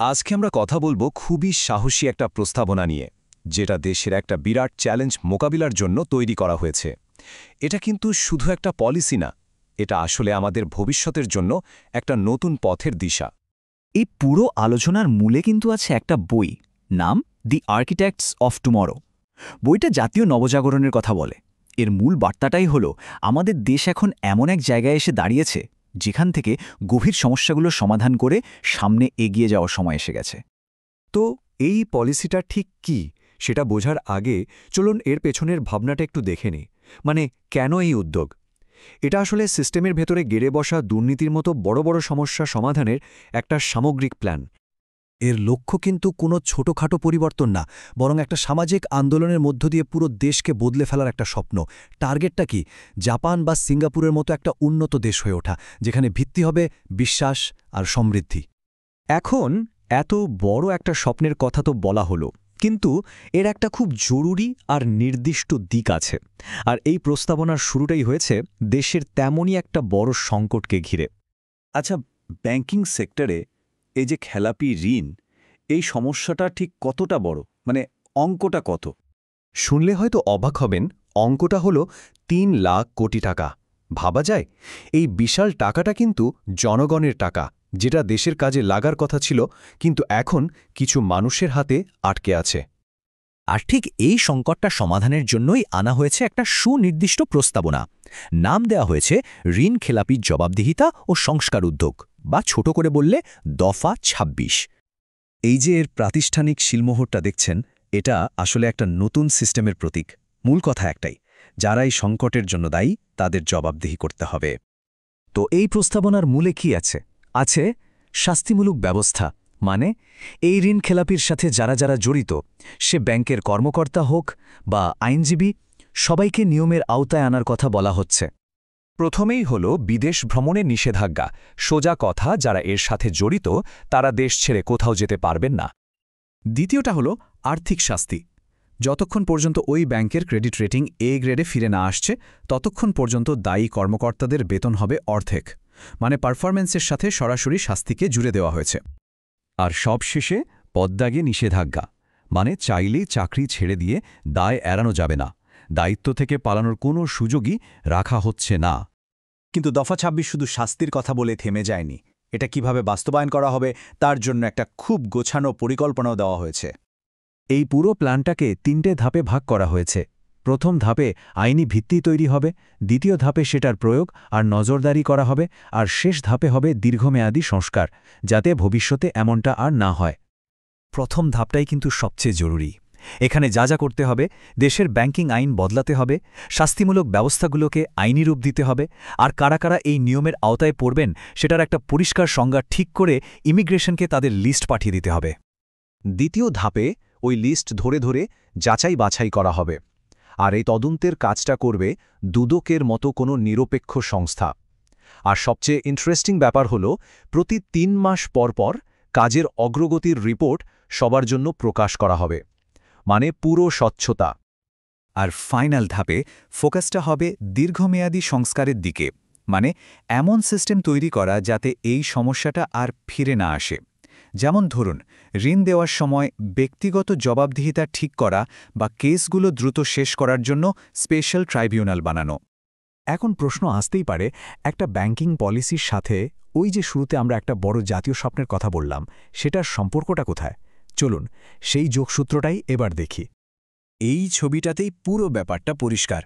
আজকে আমরা কথা বলবো খুবই সাহসী একটা প্রস্তাবনা নিয়ে, যেটা দেশের একটা বিরাট চ্যালেঞ্জ মোকাবিলার জন্য তৈরি করা হয়েছে। এটা কিন্তু শুধু একটা পলিসি না, এটা আসলে আমাদের ভবিষ্যতের জন্য একটা নতুন পথের দিশা। এই পুরো আলোচনার মূলে কিন্তু আছে একটা বই, নাম দি আর্কিটেক্টস অফ টুমরো। বইটা জাতীয় নবজাগরণের কথা বলে। এর মূল বার্তাটাই হলো আমাদের দেশ এখন এমন এক জায়গায় এসে দাঁড়িয়েছে যেখান থেকে গভীর সমস্যাগুলো সমাধান করে সামনে এগিয়ে যাওয়ার সময় এসে গেছে। তো এই পলিসিটা ঠিক কি সেটা বোঝার আগে চলুন এর পেছনের ভাবনাটা একটু দেখে নিই। মানে কেন এই উদ্যোগ? এটা আসলে সিস্টেমের ভেতরে গেড়ে বসা দুর্নীতির মতো বড় বড় সমস্যা সমাধানের একটা সামগ্রিক প্ল্যান। এর লক্ষ্য কিন্তু কোনো ছোটখাটো পরিবর্তন না, বরং একটা সামাজিক আন্দোলনের মধ্য দিয়ে পুরো দেশকে বদলে ফেলার একটা স্বপ্ন। টার্গেটটা কি? জাপান বা সিঙ্গাপুরের মতো একটা উন্নত দেশ হয়ে ওঠা, যেখানে ভিত্তি হবে বিশ্বাস আর সমৃদ্ধি। এখন এত বড় একটা স্বপ্নের কথা তো বলা হলো, কিন্তু এর একটা খুব জরুরি আর নির্দিষ্ট দিক আছে। আর এই প্রস্তাবনার শুরুটাই হয়েছে দেশের তেমনই একটা বড় সংকটকে ঘিরে। আচ্ছা, ব্যাংকিং সেক্টরে এই যে খেলাপি ঋণ, এই সমস্যাটা ঠিক কতটা বড়? মানে অঙ্কটা কত? শুনলে হয়তো অবাক হবেন, অঙ্কটা হলো ৩ লাখ কোটি টাকা। ভাবা যায়, এই বিশাল টাকাটা কিন্তু জনগণের টাকা, যেটা দেশের কাজে লাগার কথা ছিল, কিন্তু এখন কিছু মানুষের হাতে আটকে আছে। আর ঠিক এই সংকটটা সমাধানের জন্যই আনা হয়েছে একটা সুনির্দিষ্ট প্রস্তাবনা। নাম দেওয়া হয়েছে ঋণ খেলাপির জবাবদিহিতা ও সংস্কার উদ্যোগ, বা ছোট করে বললে দফা ২৬। এই যে এর প্রাতিষ্ঠানিক শিলমোহরটা দেখছেন, এটা আসলে একটা নতুন সিস্টেমের প্রতীক। মূল কথা একটাই, যারা এই সংকটের জন্য দায়ী তাদের জবাবদিহি করতে হবে। তো এই প্রস্তাবনার মূলে কি আছে? আছে শাস্তিমূলক ব্যবস্থা। মানে এই ঋণ খেলাপির সাথে যারা যারা জড়িত, সে ব্যাংকের কর্মকর্তা হোক বা আইনজীবী, সবাইকে নিয়মের আওতায় আনার কথা বলা হচ্ছে। প্রথমেই হল বিদেশ ভ্রমণে নিষেধাজ্ঞা। সোজা কথা, যারা এর সাথে জড়িত তারা দেশ ছেড়ে কোথাও যেতে পারবেন না। দ্বিতীয়টা হলো আর্থিক শাস্তি। যতক্ষণ পর্যন্ত ওই ব্যাংকের ক্রেডিট রেটিং এ গ্রেডে ফিরে না আসছে, ততক্ষণ পর্যন্ত দায়ী কর্মকর্তাদের বেতন হবে অর্ধেক। মানে পারফরম্যান্সের সাথে সরাসরি শাস্তিকে জুড়ে দেওয়া হয়েছে। আর সবশেষে পদ্মাগে নিষেধাজ্ঞা, মানে চাইলেই চাকরি ছেড়ে দিয়ে দায় এড়ানো যাবে না, দায়িত্ব থেকে পালানোর কোনো সুযোগই রাখা হচ্ছে না। কিন্তু দফা ২৬ শুধু শাস্তির কথা বলে থেমে যায়নি। এটা কিভাবে বাস্তবায়ন করা হবে তার জন্য একটা খুব গোছানো পরিকল্পনাও দেওয়া হয়েছে। এই পুরো প্ল্যানটাকে ৩টে ধাপে ভাগ করা হয়েছে। প্রথম ধাপে আইনি ভিত্তি তৈরি হবে, দ্বিতীয় ধাপে সেটার প্রয়োগ আর নজরদারি করা হবে, আর শেষ ধাপে হবে দীর্ঘমেয়াদী সংস্কার, যাতে ভবিষ্যতে এমনটা আর না হয়। প্রথম ধাপটাই কিন্তু সবচেয়ে জরুরি। এখানে যা যা করতে হবে, দেশের ব্যাংকিং আইন বদলাতে হবে, শাস্তিমূলক ব্যবস্থাগুলোকে আইনি রূপ দিতে হবে, আর কারা কারা এই নিয়মের আওতায় পড়বেন সেটার একটা পরিষ্কার সংজ্ঞা ঠিক করে ইমিগ্রেশনকে তাদের লিস্ট পাঠিয়ে দিতে হবে। দ্বিতীয় ধাপে ওই লিস্ট ধরে ধরে যাচাই বাছাই করা হবে, আর এই তদন্তের কাজটা করবে দুদকের মতো কোনো নিরপেক্ষ সংস্থা। আর সবচেয়ে ইন্টারেস্টিং ব্যাপার হল, প্রতি ৩ মাস পর পর কাজের অগ্রগতির রিপোর্ট সবার জন্য প্রকাশ করা হবে, মানে পুরো স্বচ্ছতা। আর ফাইনাল ধাপে ফোকাসটা হবে দীর্ঘমেয়াদী সংস্কারের দিকে, মানে এমন সিস্টেম তৈরি করা যাতে এই সমস্যাটা আর ফিরে না আসে। যেমন ধরুন, ঋণ দেওয়ার সময় ব্যক্তিগত জবাবদিহিতা ঠিক করা বা কেসগুলো দ্রুত শেষ করার জন্য স্পেশাল ট্রাইব্যুনাল বানানো। এখন প্রশ্ন আসতেই পারে, একটা ব্যাংকিং পলিসির সাথে ওই যে শুরুতে আমরা একটা বড় জাতীয় স্বপ্নের কথা বললাম, সেটার সম্পর্কটা কোথায়? চলুন সেই যোগসূত্রটাই এবার দেখি। এই ছবিটাতেই পুরো ব্যাপারটা পরিষ্কার।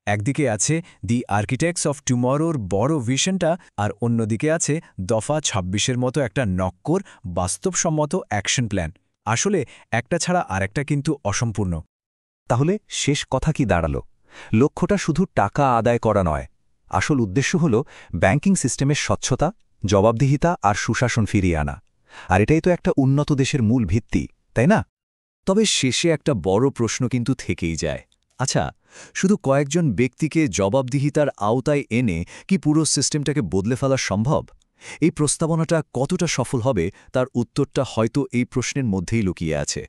একদিকে আছে দি আর্কিটেক্টস অফ টুমরোর বড় ভিশনটা, আর অন্যদিকে আছে দফা ২৬-এর মতো একটা নক্কর বাস্তবসম্মত অ্যাকশন প্ল্যান। আসলে একটা ছাড়া আরেকটা কিন্তু অসম্পূর্ণ। তাহলে শেষ কথা কি দাঁড়ালো? লক্ষ্যটা শুধু টাকা আদায় করা নয়, আসল উদ্দেশ্য হল ব্যাংকিং সিস্টেমের স্বচ্ছতা, জবাবদিহিতা আর সুশাসন ফিরিয়ে আনা। আর এটাই তো একটা উন্নত দেশের মূল ভিত্তি, তাই না? তবে শেষে একটা বড় প্রশ্ন কিন্তু থেকেই যায়। আচ্ছা, শুধু কয়েকজন ব্যক্তিকে জবাবদিহিতার আওতায় এনে কি পুরো সিস্টেমটাকে বদলে ফেলা সম্ভব? এই প্রস্তাবনাটা কতটা সফল হবে তার উত্তরটা হয়তো এই প্রশ্নের মধ্যেই লুকিয়ে আছে।